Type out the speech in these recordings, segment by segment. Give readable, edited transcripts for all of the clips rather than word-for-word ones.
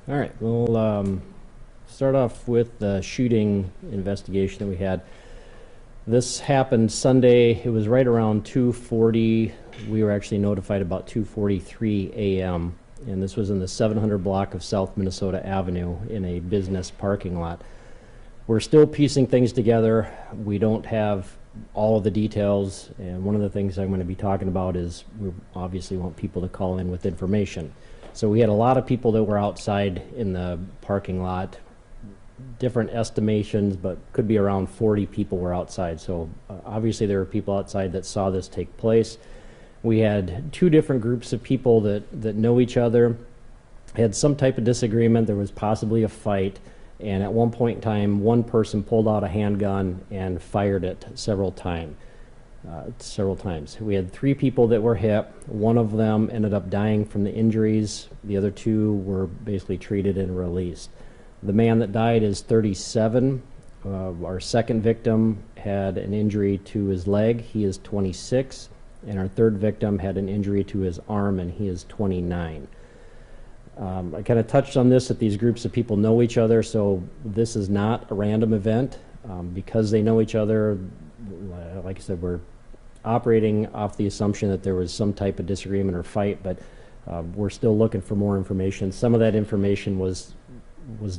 All right, we'll start off with the shooting investigation that we had. This happened Sunday. It was right around 2:40. We were actually notified about 2:43 a.m., and this was in the 700 block of South Minnesota Avenue in a business parking lot. We're still piecing things together. We don't have all of the details, and one of the things I'm going to be talking about is we obviously want people to call in with information. So we had a lot of people that were outside in the parking lot. Different estimations, but could be around 40 people were outside. So obviously there were people outside that saw this take place. We had two different groups of people that know each other, had some type of disagreement. There was possibly a fight. And at one point in time, one person pulled out a handgun and fired it several times. We had three people that were hit. One of them ended up dying from the injuries. The other two were basically treated and released. The man that died is 37. Our second victim had an injury to his leg. He is 26. And our third victim had an injury to his arm, and he is 29. I kind of touched on this, that these groups of people know each other, so this is not a random event. Because they know each other, like I said, we're operating off the assumption that there was some type of disagreement or fight, but we're still looking for more information. Some of that information was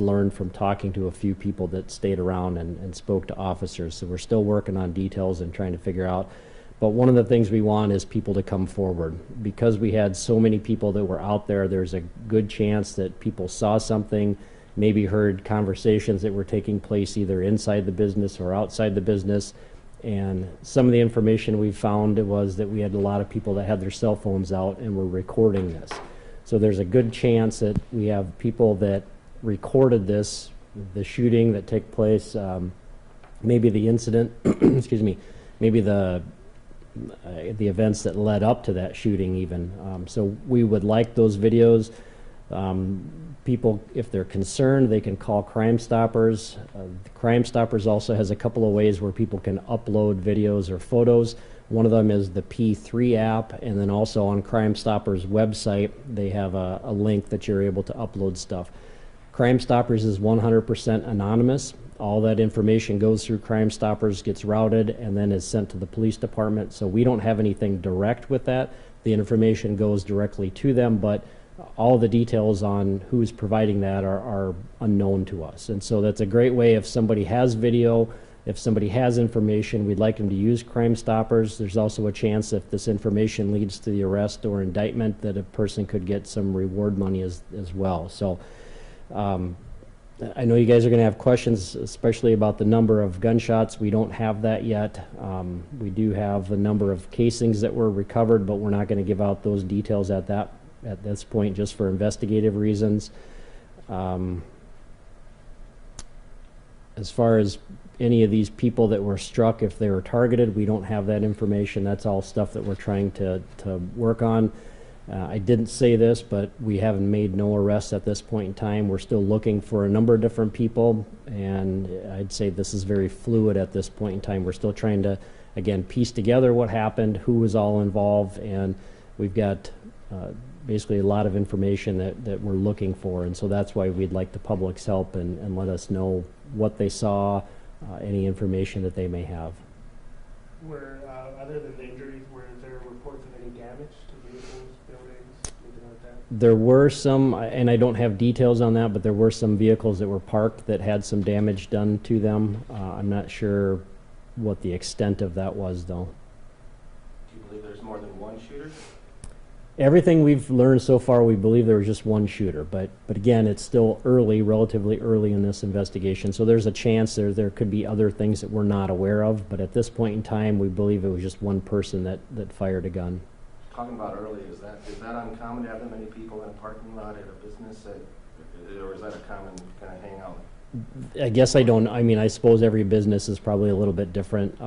learned from talking to a few people that stayed around and spoke to officers, so we're still working on details and trying to figure out. But one of the things we want is people to come forward. Because we had so many people that were out there, there's a good chance that people saw something, maybe heard conversations that were taking place either inside the business or outside the business. And some of the information we found was that we had a lot of people that had their cell phones out and were recording this. So there's a good chance that we have people that recorded this, the shooting that took place, maybe the incident, excuse me, maybe the events that led up to that shooting even. So we would like those videos. People, if they're concerned, they can call Crime Stoppers. Crime Stoppers also has a couple of ways where people can upload videos or photos. One of them is the P3 app, and then also on Crime Stoppers' website, they have a link that you're able to upload stuff. Crime Stoppers is 100% anonymous. All that information goes through Crime Stoppers, gets routed, and then is sent to the police department. So we don't have anything direct with that. The information goes directly to them, but all the details on who's providing that are unknown to us. And so that's a great way if somebody has video, if somebody has information, we'd like them to use Crime Stoppers. There's also a chance if this information leads to the arrest or indictment that a person could get some reward money as well. So I know you guys are going to have questions, especially about the number of gunshots. We don't have that yet. We do have the number of casings that were recovered, but we're not going to give out those details at this point, just for investigative reasons. As far as any of these people that were struck, if they were targeted, we don't have that information. That's all stuff that we're trying to work on. I didn't say this, but we haven't made no arrests at this point in time. We're still looking for a number of different people, and I'd say this is very fluid at this point in time. We're still trying to, again, piece together what happened, who was all involved, and we've got basically a lot of information that we're looking for, and so that's why we'd like the public's help and let us know what they saw, any information that they may have. Other than the injuries, were there reports of any damage to vehicles, buildings, anything like that? There were some, and I don't have details on that, but there were some vehicles that were parked that had some damage done to them. I'm not sure what the extent of that was, though. Do you believe there's more than one shooter? Everything we've learned so far, we believe there was just one shooter, but again, it's still early, relatively early in this investigation, so there's a chance there could be other things that we're not aware of, but at this point in time, we believe it was just one person that fired a gun. Talking about early, is that uncommon to have that many people in a parking lot at a business, or is that a common kind of hangout? I guess I suppose every business is probably a little bit different.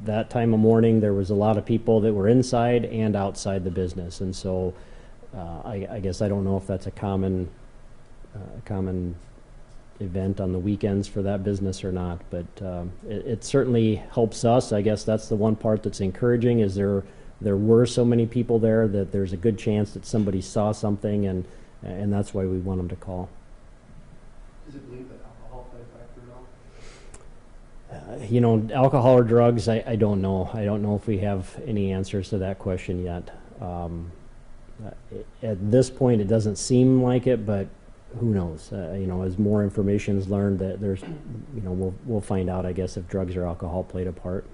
That time of morning, there was a lot of people that were inside and outside the business, and so I guess I don't know if that's a common event on the weekends for that business or not, but it certainly helps us. I guess that's the one part that's encouraging, is there were so many people there that there's a good chance that somebody saw something, and and that's why we want them to call. Is it believed that alcohol played a factor at all? You know, alcohol or drugs, I don't know. I don't know if we have any answers to that question yet. At this point, it doesn't seem like it, but who knows? You know, as more information is learned, that there's, you know, we'll find out, I guess, if drugs or alcohol played a part.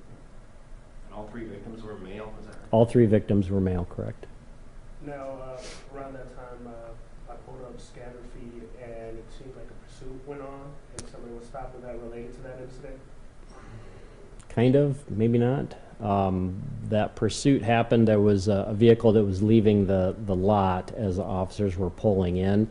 And all 3 victims were male, is that right? All 3 victims were male, correct? Now, around that time, I pulled up scatter feed, and it seemed like a pursuit went on, and somebody was stopped. Was that related to that incident? Kind of, maybe not. That pursuit happened. There was a vehicle that was leaving the lot as the officers were pulling in,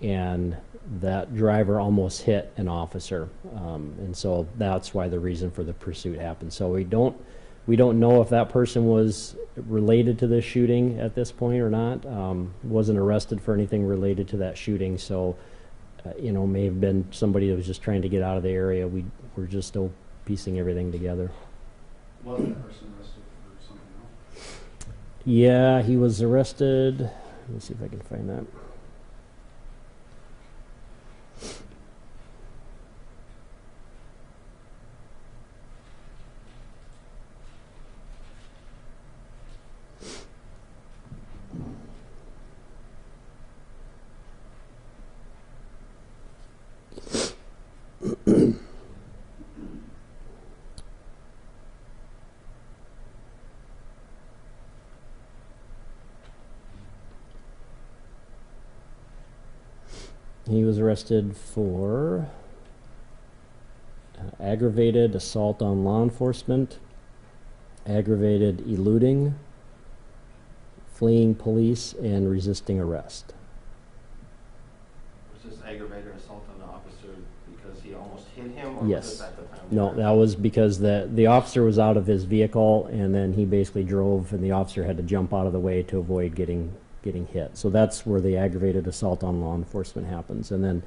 and that driver almost hit an officer. And so that's why the reason for the pursuit happened. So we don't know if that person was related to this shooting at this point or not. Wasn't arrested for anything related to that shooting. So, you know, may have been somebody that was just trying to get out of the area. We're just still piecing everything together. Was that person arrested for something else? Yeah, he was arrested. Let me see if I can find that. He was arrested for aggravated assault on law enforcement, aggravated eluding, fleeing police, and resisting arrest. Was this aggravated assault on the officer because he almost hit him? Or Yes. Was this at the time? No, that was because the officer was out of his vehicle, and then he basically drove, and the officer had to jump out of the way to avoid getting hit. So that's where the aggravated assault on law enforcement happens. And then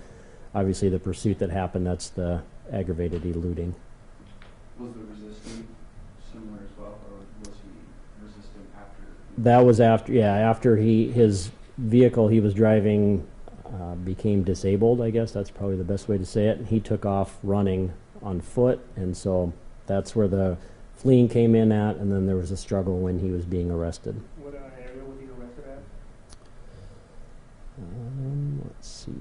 obviously the pursuit that happened, that's the aggravated eluding. Was the resisting similar as well, or was he resisting after? That was after his vehicle he was driving became disabled, I guess that's probably the best way to say it. He took off running on foot, and so that's where the fleeing came in at, and then there was a struggle when he was being arrested. What area was he arrested at? Let's see.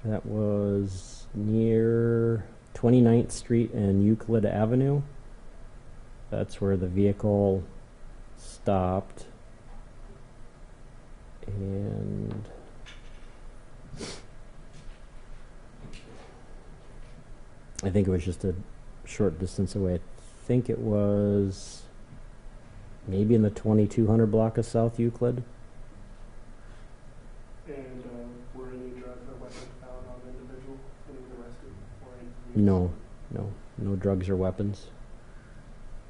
That was near 29th Street and Euclid Avenue. That's where the vehicle stopped. And I think it was just a short distance away. I think it was maybe in the 2200 block of South Euclid. And were any drugs or weapons found on the individual when he was arrested? Or any No drugs or weapons.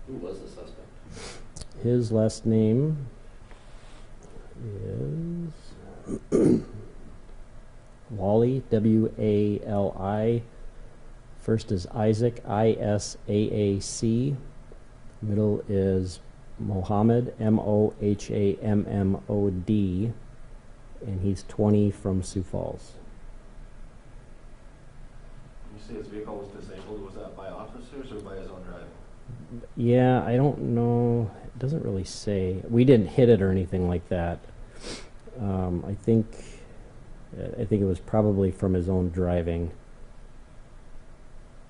Who was the suspect? His last name is Wally, W-A-L-I. First is Isaac, I-S-A-A-C. Middle is Mohammed, M-O-H-A-M-M-O-D. And he's 20 from Sioux Falls. You say his vehicle was disabled. Was that by officers or by his own driving? Yeah, I don't know. It doesn't really say. We didn't hit it or anything like that. I think it was probably from his own driving.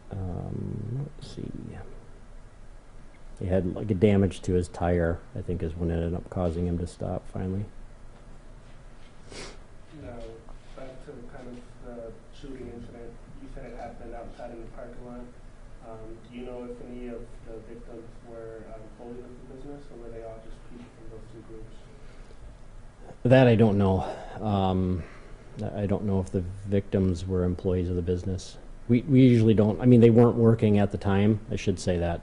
Let's see. He had like a damage to his tire, I think is when it ended up causing him to stop finally. Now, back to kind of the shooting incident, you said it happened outside in the parking lot. Do you know if any of the victims were employees of the business, or were they all just people from those two groups? That I don't know. I don't know if the victims were employees of the business. We usually don't. I mean, they weren't working at the time. I should say that.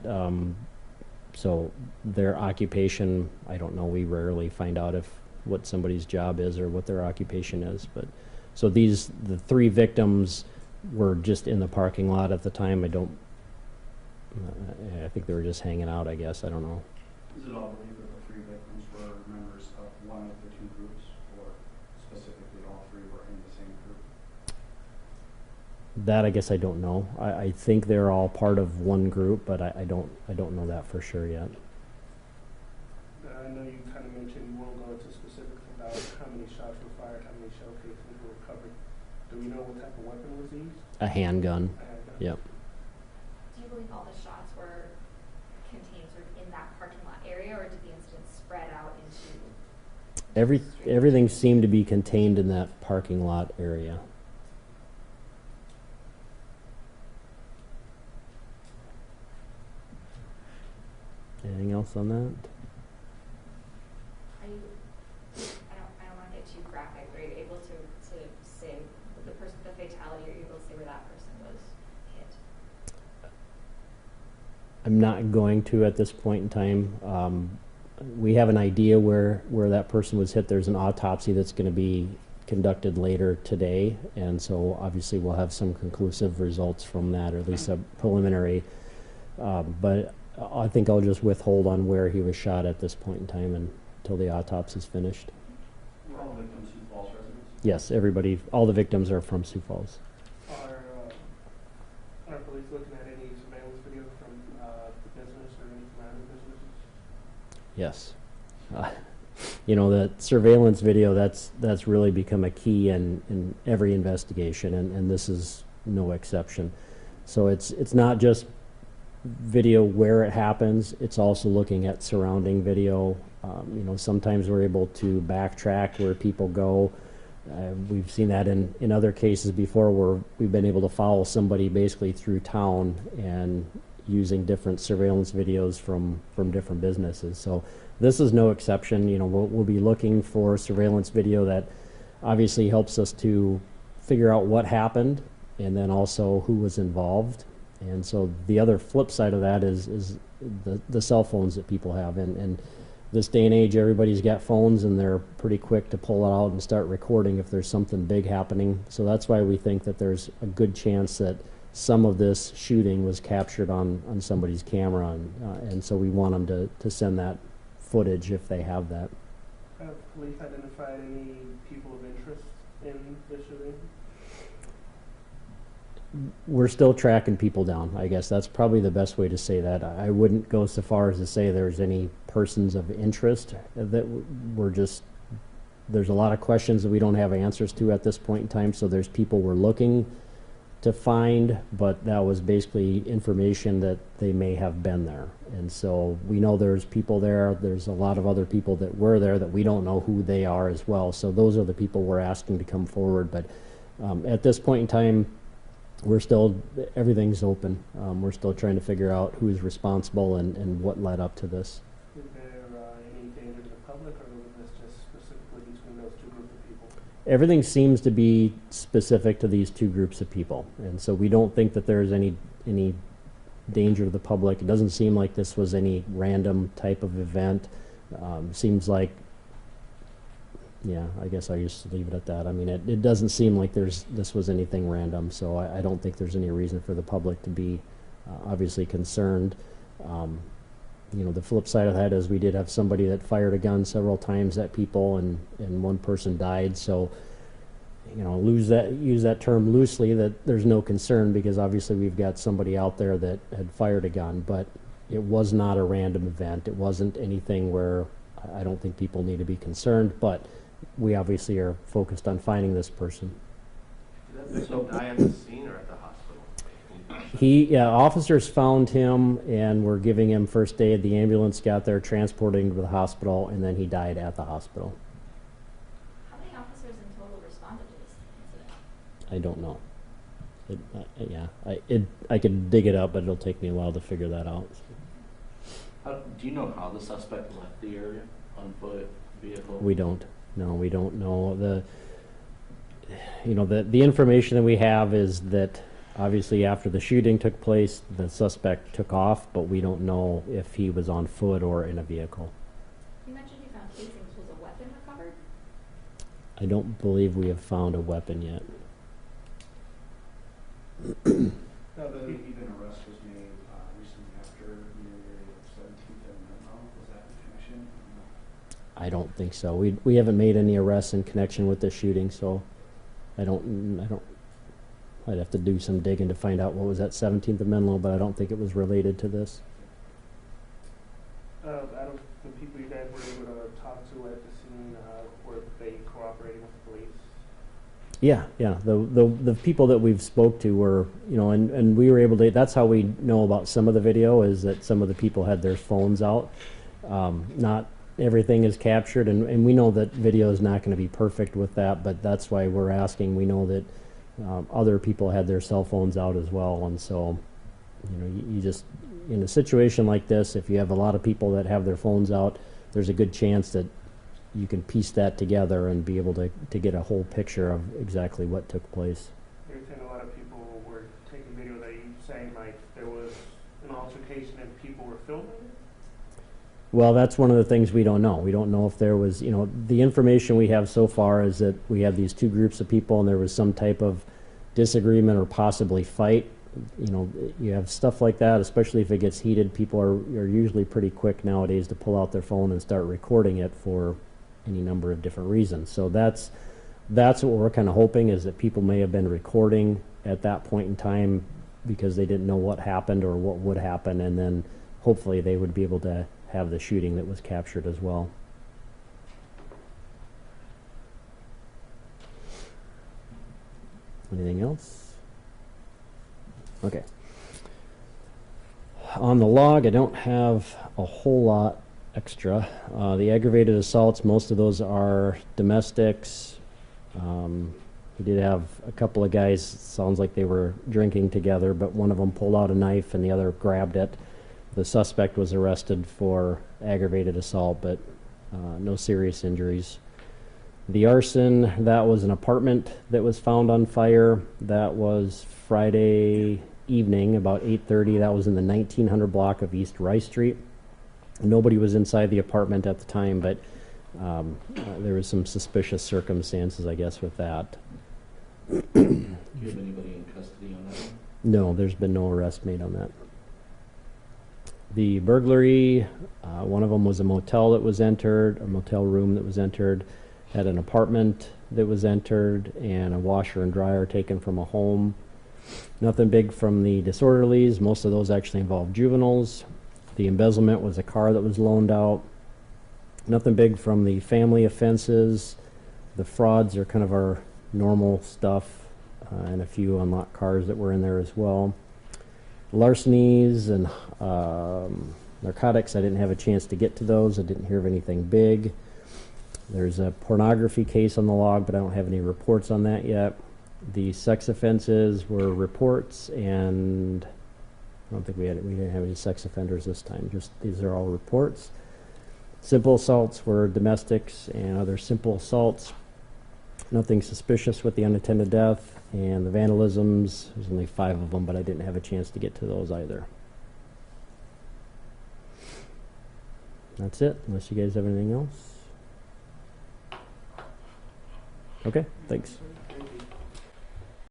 So their occupation, I don't know. We rarely find out what somebody's job is or what their occupation is. But So the 3 victims were just in the parking lot at the time. I think they were just hanging out, I guess. I don't know. Is it all believed that the 3 victims were members of one of the 2 groups, or specifically all 3 were in the same group? That I guess I don't know. I think they're all part of one group, but I don't know that for sure yet. I know you kind of mentioned you won't go into specifics about how many shots were fired, how many shell casings were recovered. Do we know what type of weapon was used? A handgun. Yep. Do you believe all the shots were contained sort of in that parking lot area, or did the incident spread out into? Everything seemed to be contained in that parking lot area. Anything else on that? Are you? I don't want to get too graphic. But are you able to say the fatality? Are you able to say where that person was hit? I'm not going to at this point in time. We have an idea where that person was hit. There's an autopsy that's going to be conducted later today, and so obviously we'll have some conclusive results from that, or at least a preliminary. But I think I'll just withhold on where he was shot at this point in time until the autopsy is finished. Were all victims Sioux Falls residents? Yes, everybody, all the victims are from Sioux Falls. Are police looking at any surveillance video from the business or any surrounding businesses? Yes. The surveillance video, that's really become a key in every investigation, and this is no exception. So it's not just video where it happens, it's also looking at surrounding video. Sometimes we're able to backtrack where people go. We've seen that in other cases before, where we've been able to follow somebody basically through town and using different surveillance videos from different businesses. So this is no exception. We'll be looking for surveillance video that obviously helps us to figure out what happened, and then also who was involved. And so the other flip side of that is the cell phones that people have. And this day and age, everybody's got phones, and they're pretty quick to pull it out and start recording if there's something big happening. So that's why we think that there's a good chance that some of this shooting was captured on somebody's camera, and so we want them to send that footage if they have that. Have police identified any people of interest in the shooting? We're still tracking people down. I guess that's probably the best way to say that. I wouldn't go so far as to say there's any persons of interest. That there's a lot of questions that we don't have answers to at this point in time. So there's people we're looking to find, but that was basically information that they may have been there. And so we know there's people there. There's a lot of other people that were there that we don't know who they are as well. So those are the people we're asking to come forward. But at this point in time, everything's open. We're still trying to figure out who's responsible and what led up to this. Is there any danger to the public, or was this just specifically between those 2 groups of people? Everything seems to be specific to these 2 groups of people, and so we don't think that there's any danger to the public. It doesn't seem like this was any random type of event. Seems like, yeah, I guess I just leave it at that. I mean, it doesn't seem like this was anything random, so I don't think there's any reason for the public to be obviously concerned. The flip side of that is we did have somebody that fired a gun several times at people, and one person died. So, use that term loosely, that there's no concern, because obviously we've got somebody out there that had fired a gun, but it was not a random event. It wasn't anything where I don't think people need to be concerned, but we obviously are focused on finding this person. Did that victim die at the scene or at the hospital? Officers found him and were giving him first aid. The ambulance got there, transporting him to the hospital, and then he died at the hospital. How many officers in total responded to this incident? I don't know. I could dig it up, but it'll take me a while to figure that out. Do you know how the suspect left the area on foot, vehicle? We don't. No, we don't know. The information that we have is that obviously after the shooting took place, the suspect took off, but we don't know if he was on foot or in a vehicle. You mentioned you found casings. Was a weapon recovered? I don't believe we have found a weapon yet. Now, the even arrest was made recently after the 17th and Menlo. Was that in connection? I don't think so. We haven't made any arrests in connection with this shooting, so I don't, I'd have to do some digging to find out what was at 17th and Menlo, but I don't think it was related to this. Out of the people you guys were able to talk to at the scene, were they cooperating with the police? Yeah. The people that we've spoke to were, and we were able to, that's how we know about some of the video, is that some of the people had their phones out. Not everything is captured, and we know that video is not going to be perfect with that, but that's why we're asking. We know that other people had their cell phones out as well, and so, you just, in a situation like this, if you have a lot of people that have their phones out, there's a good chance that you can piece that together and be able to get a whole picture of exactly what took place. You're saying a lot of people were taking video, that you saying like there was an altercation and people were filming it? Well, that's one of the things we don't know. We don't know if there was, the information we have so far is that we have these two groups of people and there was some type of disagreement or possibly fight. You have stuff like that, especially if it gets heated. People are usually pretty quick nowadays to pull out their phone and start recording it for any number of different reasons. So that's what we're kind of hoping, is that people may have been recording at that point in time because they didn't know what happened or what would happen, and then hopefully they would be able to have the shooting that was captured as well. Anything else? Okay. On the log, I don't have a whole lot extra. The aggravated assaults, most of those are domestics. We did have a couple of guys, sounds like they were drinking together, but one of them pulled out a knife and the other grabbed it. The suspect was arrested for aggravated assault, but no serious injuries. The arson, that was an apartment that was found on fire. That was Friday evening, about 8:30. That was in the 1900 block of East Rice Street. Nobody was inside the apartment at the time, but there was some suspicious circumstances, I guess, with that. Do you have anybody in custody on that one? No, there's been no arrest made on that. The burglary, one of them was a motel that was entered, a motel room that was entered, had an apartment that was entered, and a washer and dryer taken from a home. Nothing big from the disorderlies. Most of those actually involved juveniles. The embezzlement was a car that was loaned out. Nothing big from the family offenses. The frauds are kind of our normal stuff, and a few unlocked cars that were in there as well. Larcenies and narcotics, I didn't have a chance to get to those. I didn't hear of anything big. There's a pornography case on the log, but I don't have any reports on that yet. The sex offenses were reports, and I don't think we didn't have any sex offenders this time. Just these are all reports. Simple assaults were domestics and other simple assaults. Nothing suspicious with the unattended death, and the vandalisms, there's only 5 of them, but I didn't have a chance to get to those either. That's it, unless you guys have anything else. Okay, thanks.